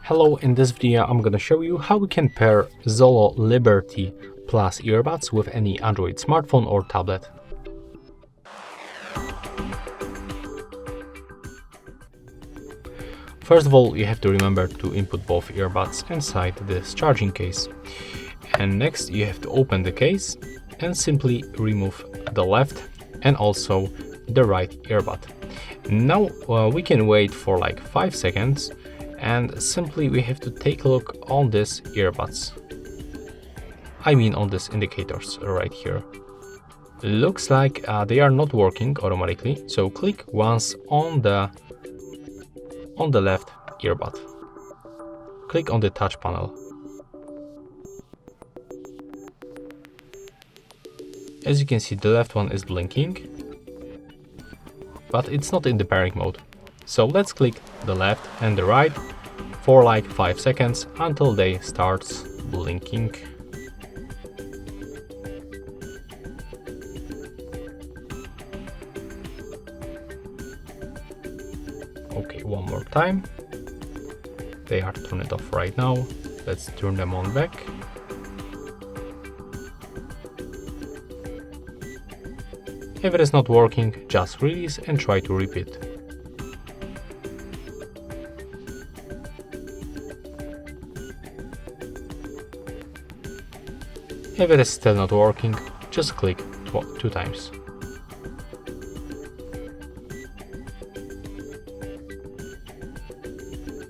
Hello, in this video I'm gonna show you how we can pair ZOLO Liberty Plus earbuds with any Android smartphone or tablet. First of all, you have to remember to input both earbuds inside this charging case. And next you have to open the case and simply remove the left and also the right earbud. Now we can wait for like 5 seconds and simply we have to take a look on these earbuds. I mean on these indicators right here. Looks like they are not working automatically, so click once on the left earbud. Click on the touch panel. As you can see, the left one is blinking, but it's not in the pairing mode. So let's click the left and the right for like 5 seconds until they starts blinking. Okay, one more time. They are turned off right now. Let's turn them on back. If it is not working, just release and try to repeat. If it is still not working, just click 2 times.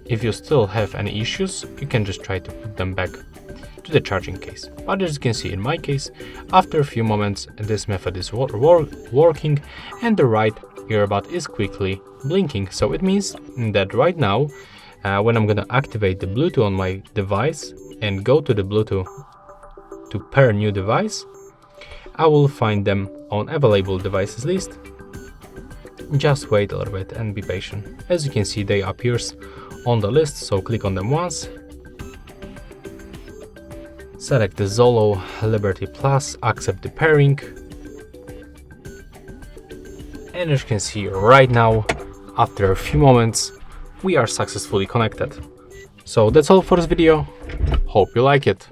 If you still have any issues, you can just try to put them back to the charging case. But as you can see in my case, after a few moments this method is working and the right earbud is quickly blinking. So it means that right now when I'm gonna activate the Bluetooth on my device and go to the Bluetooth to pair new device, I will find them on available devices list. Just wait a little bit and be patient. As you can see, they appears on the list, so click on them once. Select the ZOLO Liberty Plus, accept the pairing. And as you can see right now, after a few moments, we are successfully connected. So that's all for this video. Hope you like it.